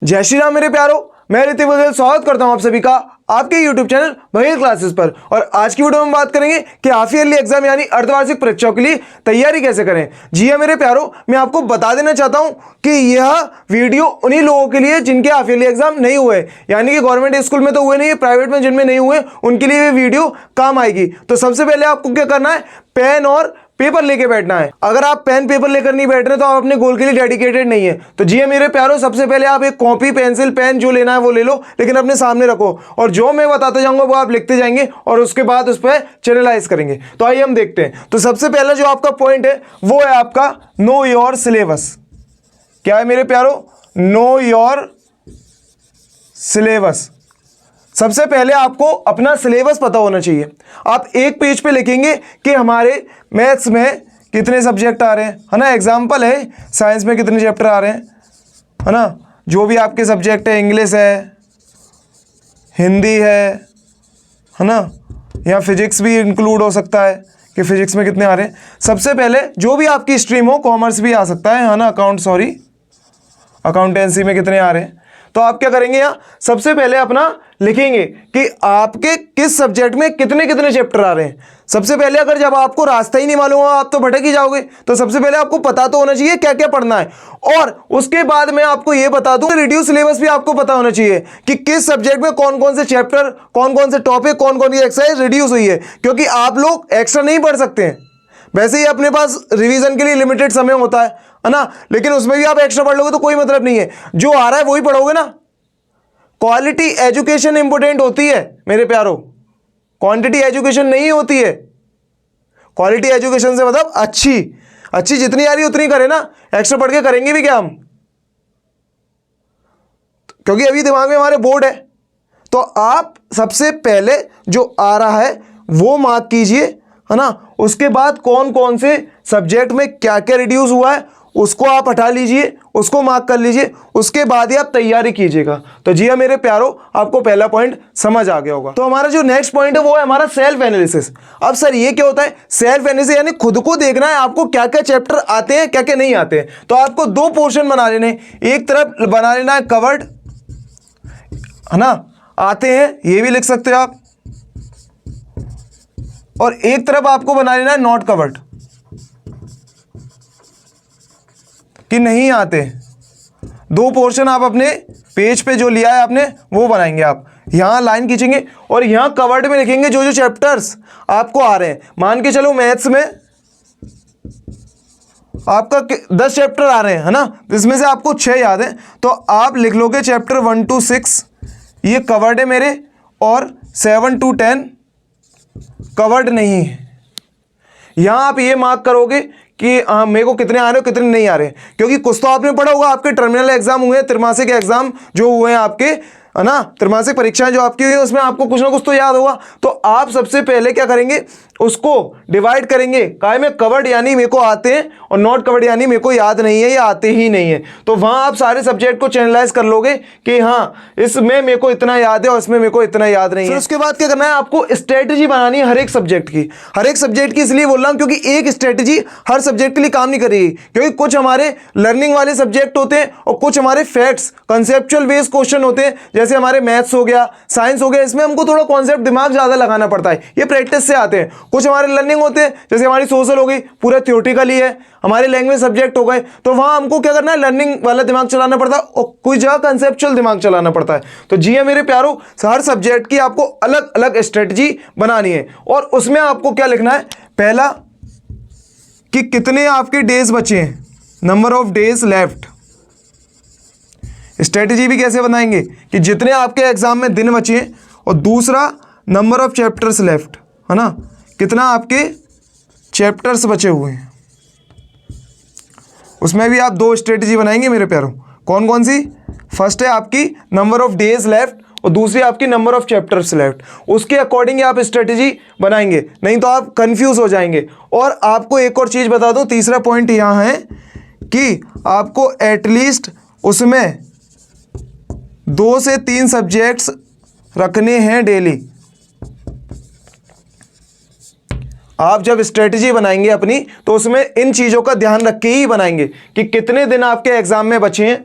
जय श्री राम मेरे प्यारो, मैं ऋतिक बघेल स्वागत करता हूं आप सभी का आपके YouTube चैनल बघेल क्लासेस पर। और आज की वीडियो में बात करेंगे कि हाफ ईयरली एग्जाम यानी अर्धवार्षिक परीक्षाओं के लिए तैयारी कैसे करें। जी हां मेरे प्यारो, मैं आपको बता देना चाहता हूं कि यह वीडियो उन्हीं लोगों के लिए जिनके हाफ ईयरली एग्जाम नहीं हुए, यानी कि गवर्नमेंट स्कूल में तो हुए नहीं, प्राइवेट में जिनमें नहीं हुए उनके लिए ये वीडियो काम आएगी। तो सबसे पहले आपको क्या करना है, पेन और पेपर लेके बैठना है। अगर आप पेन पेपर लेकर नहीं बैठ रहे तो आप अपने गोल के लिए डेडिकेटेड नहीं है। तो जी मेरे प्यारो, सबसे पहले आप एक कॉपी पेंसिल पेन जो लेना है वो ले लो, लेकिन अपने सामने रखो और जो मैं बताते जाऊंगा वो आप लिखते जाएंगे और उसके बाद उस पर चैनलाइज करेंगे। तो आइए हम देखते हैं। तो सबसे पहला जो आपका पॉइंट है वो है आपका नो योर सिलेबस। क्या है मेरे प्यारो? Know your syllabus. सबसे पहले आपको अपना सिलेबस पता होना चाहिए। आप एक पेज पे लिखेंगे कि हमारे मैथ्स में कितने सब्जेक्ट आ रहे हैं, है ना। एग्जाम्पल है साइंस में कितने चैप्टर आ रहे हैं, है ना। जो भी आपके सब्जेक्ट है, इंग्लिश है, हिंदी है ना, या फिजिक्स भी इंक्लूड हो सकता है कि फिजिक्स में कितने आ रहे हैं। सबसे पहले जो भी आपकी स्ट्रीम हो, कॉमर्स भी आ सकता है ना, अकाउंटेंसी में कितने आ रहे हैं। तो आप क्या करेंगे, यहाँ सबसे पहले अपना लिखेंगे कि आपके किस सब्जेक्ट में कितने कितने चैप्टर आ रहे हैं। सबसे पहले अगर जब आपको रास्ता ही नहीं मालूम होगा आप तो भटक ही जाओगे। तो सबसे पहले आपको पता तो होना चाहिए क्या क्या पढ़ना है, और उसके बाद मैं आपको यह बता दूं रिड्यूस सिलेबस भी आपको पता होना चाहिए कि किस सब्जेक्ट में कौन कौन से चैप्टर, कौन कौन से टॉपिक, कौन कौन सी एक्सरसाइज रिड्यूस हुई है। क्योंकि आप लोग एक्स्ट्रा नहीं पढ़ सकते हैं, वैसे ही अपने पास रिवीजन के लिए लिमिटेड समय होता है ना, लेकिन उसमें भी आप एक्स्ट्रा पढ़ लोगे तो कोई मतलब नहीं है। जो आ रहा है वही पढ़ोगे ना। क्वालिटी एजुकेशन इंपॉर्टेंट होती है मेरे प्यारो, क्वांटिटी एजुकेशन नहीं होती है। क्वालिटी एजुकेशन से मतलब अच्छी जितनी आ रही उतनी करें ना, एक्स्ट्रा पढ़ के करेंगे भी क्या हम, क्योंकि अभी दिमाग में हमारे बोर्ड है। तो आप सबसे पहले जो आ रहा है वो मार्क कीजिए, है ना। उसके बाद कौन कौन से सब्जेक्ट में क्या क्या रिड्यूस हुआ है उसको आप हटा लीजिए, उसको मार्क कर लीजिए, उसके बाद ही आप तैयारी कीजिएगा। तो जी हाँ मेरे प्यारो, आपको पहला पॉइंट समझ आ गया होगा। तो हमारा जो नेक्स्ट पॉइंट है वो है हमारा सेल्फ एनालिसिस। अब सर ये क्या होता है? सेल्फ एनालिसिस यानी खुद को देखना है आपको क्या क्या चैप्टर आते हैं, क्या क्या नहीं आते हैं। तो आपको दो पोर्शन बना लेने, एक तरफ बना लेना है कवर्ड, है ना, आते हैं ये भी लिख सकते हो आप, और एक तरफ आपको बना लेना है नॉट कवर्ड कि नहीं आते। दो पोर्शन आप अपने पेज पे जो लिया है आपने वो बनाएंगे। आप यहां लाइन खींचेंगे और यहां कवर्ड में लिखेंगे जो जो चैप्टर्स आपको आ रहे हैं। मान के चलो मैथ्स में आपका 10 चैप्टर आ रहे हैं, है ना, इसमें से आपको 6 याद है, तो आप लिख लोगे चैप्टर 1 to 6 ये कवर्ड है मेरे, और 7 to 10 कवर्ड नहीं है। यहां आप ये मार्क करोगे कि मेरे को कितने आ रहे हो कितने नहीं आ रहे, क्योंकि कुछ तो आपने पढ़ा होगा, आपके टर्मिनल एग्जाम हुए, त्रैमासिक एग्जाम जो हुए हैं आपके, है ना, त्रैमासिक परीक्षाएं जो आपकी हुई है उसमें आपको कुछ ना कुछ तो याद होगा। तो आप सबसे पहले क्या करेंगे, उसको डिवाइड करेंगे काय में, कवर्ड यानी मेरे को आते हैं और नॉट कवर्ड यानी मेरे को याद नहीं है या आते ही नहीं है। तो वहां आप सारे सब्जेक्ट को चैनलाइज कर लोगे कि हाँ इसमें मेरे को इतना याद है और इसमें मेरे को इतना याद नहीं है। फिर उसके बाद क्या करना है, आपको स्ट्रेटेजी बनानी है हर एक सब्जेक्ट की। हर एक सब्जेक्ट की इसलिए बोल रहा हूं क्योंकि एक स्ट्रेटेजी हर सब्जेक्ट के लिए काम नहीं करेगी, क्योंकि कुछ हमारे लर्निंग वाले सब्जेक्ट होते हैं और कुछ हमारे फैक्ट्स कंसेप्चुअल बेस्ड क्वेश्चन होते हैं, जैसे हमारे मैथ्स हो गया, साइंस हो गया, इसमें हमको थोड़ा कॉन्सेप्ट दिमाग ज्यादा लगाना पड़ता है, ये प्रैक्टिस से आते हैं। कुछ हमारे लर्निंग होते हैं जैसे हमारी सोशल हो गई, पूरा थ्योरेटिकली है, हमारे लैंग्वेज सब्जेक्ट हो गए, तो वहां हमको क्या करना है, लर्निंग वाला दिमाग चलाना पड़ता है और कुछ जगह कंसेप्चुअल दिमाग चलाना पड़ता है। तो जी है मेरे प्यारो, हर सब्जेक्ट की आपको अलग अलग स्ट्रेटजी बनानी है और उसमें आपको क्या लिखना है, पहला कि कितने आपके डेज बचे हैं, number of days left. Strategy भी कैसे बनाएंगे कि जितने आपके एग्जाम में दिन बचे हैं, और दूसरा नंबर ऑफ चैप्टर्स लेफ्ट, है ना, कितना आपके चैप्टर्स बचे हुए हैं। उसमें भी आप दो स्ट्रेटजी बनाएंगे मेरे प्यारों। कौन कौन सी? फर्स्ट है आपकी नंबर ऑफ डेज लेफ्ट और दूसरी आपकी नंबर ऑफ चैप्टर्स लेफ्ट। उसके अकॉर्डिंग आप स्ट्रेटजी बनाएंगे, नहीं तो आप कंफ्यूज हो जाएंगे। और आपको एक और चीज बता दूं, तीसरा पॉइंट यहां है कि आपको एटलीस्ट उसमें 2 से 3 सब्जेक्ट्स रखने हैं डेली। आप जब स्ट्रेटजी बनाएंगे अपनी तो उसमें इन चीज़ों का ध्यान रख के ही बनाएंगे कि कितने दिन आपके एग्जाम में बचे हैं,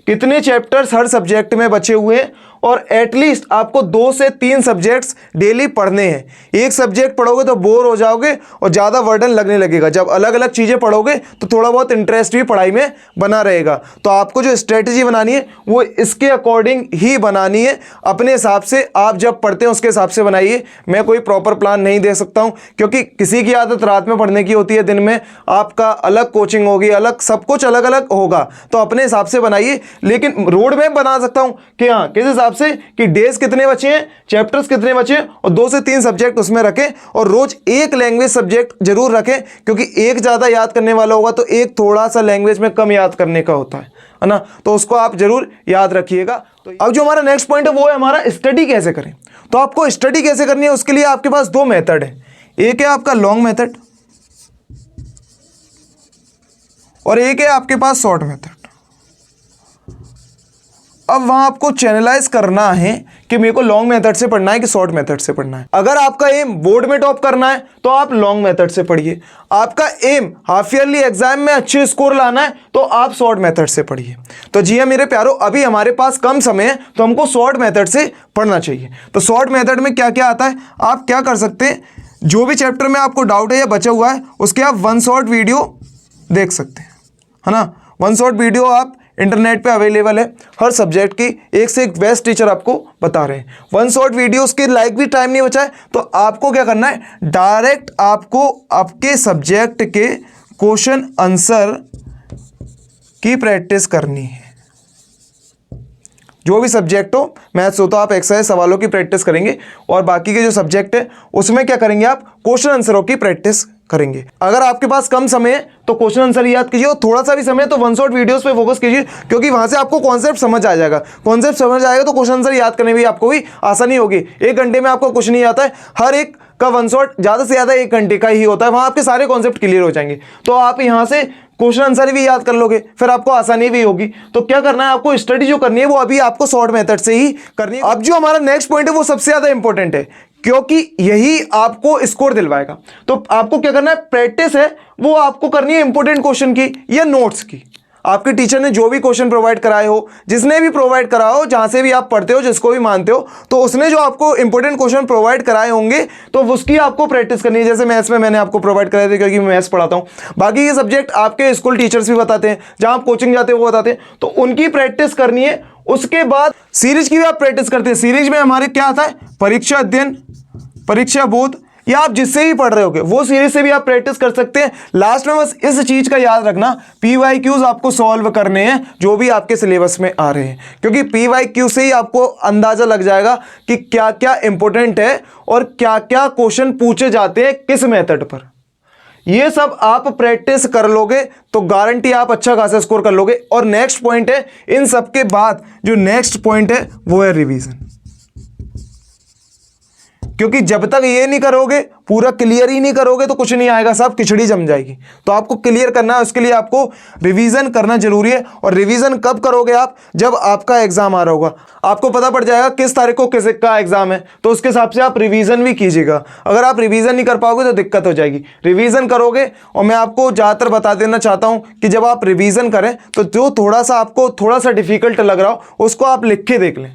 कितने चैप्टर्स हर सब्जेक्ट में बचे हुए हैं और एटलीस्ट आपको 2 से 3 सब्जेक्ट्स डेली पढ़ने हैं। एक सब्जेक्ट पढ़ोगे तो बोर हो जाओगे और ज़्यादा वर्डन लगने लगेगा। जब अलग अलग चीज़ें पढ़ोगे तो थोड़ा बहुत इंटरेस्ट भी पढ़ाई में बना रहेगा। तो आपको जो स्ट्रेटजी बनानी है वो इसके अकॉर्डिंग ही बनानी है, अपने हिसाब से। आप जब पढ़ते हैं उसके हिसाब से बनाइए। मैं कोई प्रॉपर प्लान नहीं दे सकता हूँ, क्योंकि किसी की आदत रात में पढ़ने की होती है, दिन में आपका अलग कोचिंग होगी, अलग सब कुछ अलग अलग होगा। तो अपने हिसाब से बनाइए, लेकिन रोड मैप बना सकता हूँ कि हाँ किस हिसाब से कि डेज कितने बचे हैं, चैप्टर्स कितने बचे हैं, और 2 से 3 सब्जेक्ट उसमें रखें और रोज एक लैंग्वेज सब्जेक्ट जरूर रखें, क्योंकि एक ज़्यादा याद करने वाला होगा तो एक थोड़ा सा लैंग्वेज में कम याद करने का होता है ना। तो उसको आप जरूर याद रखिएगा। तो अब जो हमारा नेक्स्ट पॉइंट है वो है हमारा स्टडी कैसे करें। तो आपको स्टडी कैसे करनी है उसके लिए आपके पास 2 मेथड है। एक है आपका लॉन्ग मेथड और एक है आपके पास शॉर्ट मेथड। अब वहां आपको चैनलाइज करना है कि मेरे को लॉन्ग मेथड से पढ़ना है कि शॉर्ट मेथड से पढ़ना है। अगर आपका एम बोर्ड में टॉप करना है तो आप लॉन्ग मेथड से पढ़िए। आपका एम हाफ ईयरली एग्जाम में अच्छे स्कोर लाना है तो आप शॉर्ट मेथड से पढ़िए। तो जी हाँ मेरे प्यारो, अभी हमारे पास कम समय है तो हमको शॉर्ट मेथड से पढ़ना चाहिए। तो शॉर्ट मेथड में क्या क्या आता है, आप क्या कर सकते हैं, जो भी चैप्टर में आपको डाउट है या बचा हुआ है उसके आप 1 शॉर्ट वीडियो देख सकते हैं, है ना। 1 शॉर्ट वीडियो आप इंटरनेट पे अवेलेबल है, हर सब्जेक्ट की एक से एक बेस्ट टीचर आपको बता रहे हैं। 1 शॉर्ट वीडियोस के लाइक भी टाइम नहीं बचा है तो आपको क्या करना है, डायरेक्ट आपको आपके सब्जेक्ट के क्वेश्चन आंसर की प्रैक्टिस करनी है। जो भी सब्जेक्ट हो, मैथ्स हो तो आप एक्सरसाइज सवालों की प्रैक्टिस करेंगे और बाकी के जो सब्जेक्ट है उसमें क्या करेंगे, आप क्वेश्चन आंसरों की प्रैक्टिस करेंगे। अगर आपके पास कम समय है तो क्वेश्चन आंसर याद कीजिए और थोड़ा सा भी समय तो 1 शॉट वीडियोस पे फोकस कीजिए, क्योंकि वहां से आपको कॉन्सेप्ट समझ आ जाएगा। कॉन्सेप्ट समझ आएगा तो क्वेश्चन आंसर याद करने में आपको भी आसानी होगी। 1 घंटे में आपको कुछ नहीं आता है, हर एक का 1 शॉट ज़्यादा से ज़्यादा 1 घंटे का ही होता है, वहां आपके सारे कॉन्सेप्ट क्लियर हो जाएंगे। तो आप यहाँ से क्वेश्चन आंसर भी याद कर लोगे, फिर आपको आसानी भी होगी। तो क्या करना है, आपको स्टडी जो करनी है वो अभी आपको शॉर्ट मेथड से ही करनी है। अब जो हमारा नेक्स्ट पॉइंट है वो सबसे ज़्यादा इंपॉर्टेंट है, क्योंकि यही आपको स्कोर दिलवाएगा। तो आपको क्या करना है, प्रैक्टिस है वो आपको करनी है इंपॉर्टेंट क्वेश्चन की या नोट्स की। आपके टीचर ने जो भी क्वेश्चन प्रोवाइड कराए हो, जिसने भी प्रोवाइड करा हो, जहां से भी आप पढ़ते हो, जिसको भी मानते हो, तो उसने जो आपको इंपॉर्टेंट क्वेश्चन प्रोवाइड कराए होंगे तो उसकी आपको प्रैक्टिस करनी है। जैसे मैथ्स में मैंने आपको प्रोवाइड कराए थे, क्योंकि मैं मैथ्स पढ़ाता हूं। बाकी के सब्जेक्ट आपके स्कूल टीचर्स भी बताते हैं, जहां आप कोचिंग जाते हो वो बताते हैं, तो उनकी प्रैक्टिस करनी है। उसके बाद सीरीज की भी आप प्रैक्टिस करते हैं। सीरीज में हमारे क्या आता है, परीक्षा अध्ययन, परीक्षा बोध, या आप जिससे भी पढ़ रहे होगे वो सीरीज से भी आप प्रैक्टिस कर सकते हैं। लास्ट में बस इस चीज का याद रखना, PYQs आपको सॉल्व करने हैं जो भी आपके सिलेबस में आ रहे हैं, क्योंकि PYQ से ही आपको अंदाजा लग जाएगा कि क्या क्या इंपॉर्टेंट है और क्या क्या क्वेश्चन पूछे जाते हैं किस मेथड पर। ये सब आप प्रैक्टिस कर लोगे तो गारंटी आप अच्छा खासा स्कोर कर लोगे। और नेक्स्ट पॉइंट है, इन सब के बाद जो नेक्स्ट पॉइंट है वो है रिवीजन, क्योंकि जब तक ये नहीं करोगे, पूरा क्लियर ही नहीं करोगे तो कुछ नहीं आएगा, सब खिचड़ी जम जाएगी। तो आपको क्लियर करना है, उसके लिए आपको रिवीजन करना जरूरी है। और रिवीजन कब करोगे आप, जब आपका एग्जाम आ रहा होगा, आपको पता पड़ जाएगा किस तारीख को किस का एग्जाम है, तो उसके हिसाब से आप रिवीजन भी कीजिएगा। अगर आप रिवीजन नहीं कर पाओगे तो दिक्कत हो जाएगी। रिवीजन करोगे, और मैं आपको ज़्यादातर बता देना चाहता हूँ कि जब आप रिवीजन करें तो जो थोड़ा सा आपको थोड़ा सा डिफिकल्ट लग रहा हो उसको आप लिख के देख लें।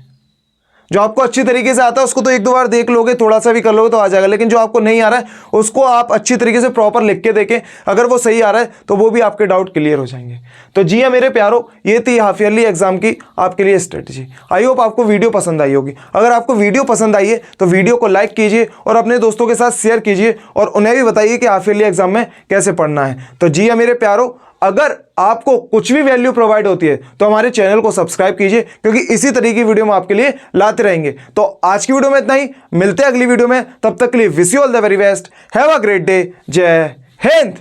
जो आपको अच्छी तरीके से आता है उसको तो 1-2 बार देख लोगे, थोड़ा सा भी कर लोगे तो आ जाएगा, लेकिन जो आपको नहीं आ रहा है उसको आप अच्छी तरीके से प्रॉपर लिख के देखें। अगर वो सही आ रहा है तो वो भी आपके डाउट क्लियर हो जाएंगे। तो जी हाँ मेरे प्यारो, ये थी हाफ ईयरली एग्जाम की आपके लिए स्ट्रेटजी। आई होप आपको वीडियो पसंद आई होगी। अगर आपको वीडियो पसंद आई है तो वीडियो को लाइक कीजिए और अपने दोस्तों के साथ शेयर कीजिए और उन्हें भी बताइए कि हाफ ईयरली एग्जाम में कैसे पढ़ना है। तो जी हाँ मेरे प्यारो, अगर आपको कुछ भी वैल्यू प्रोवाइड होती है तो हमारे चैनल को सब्सक्राइब कीजिए, क्योंकि इसी तरीके की वीडियो हम आपके लिए लाते रहेंगे। तो आज की वीडियो में इतना ही, मिलते हैं अगली वीडियो में। तब तक के लिए wish you all the very best, have a great day, जय हिंद।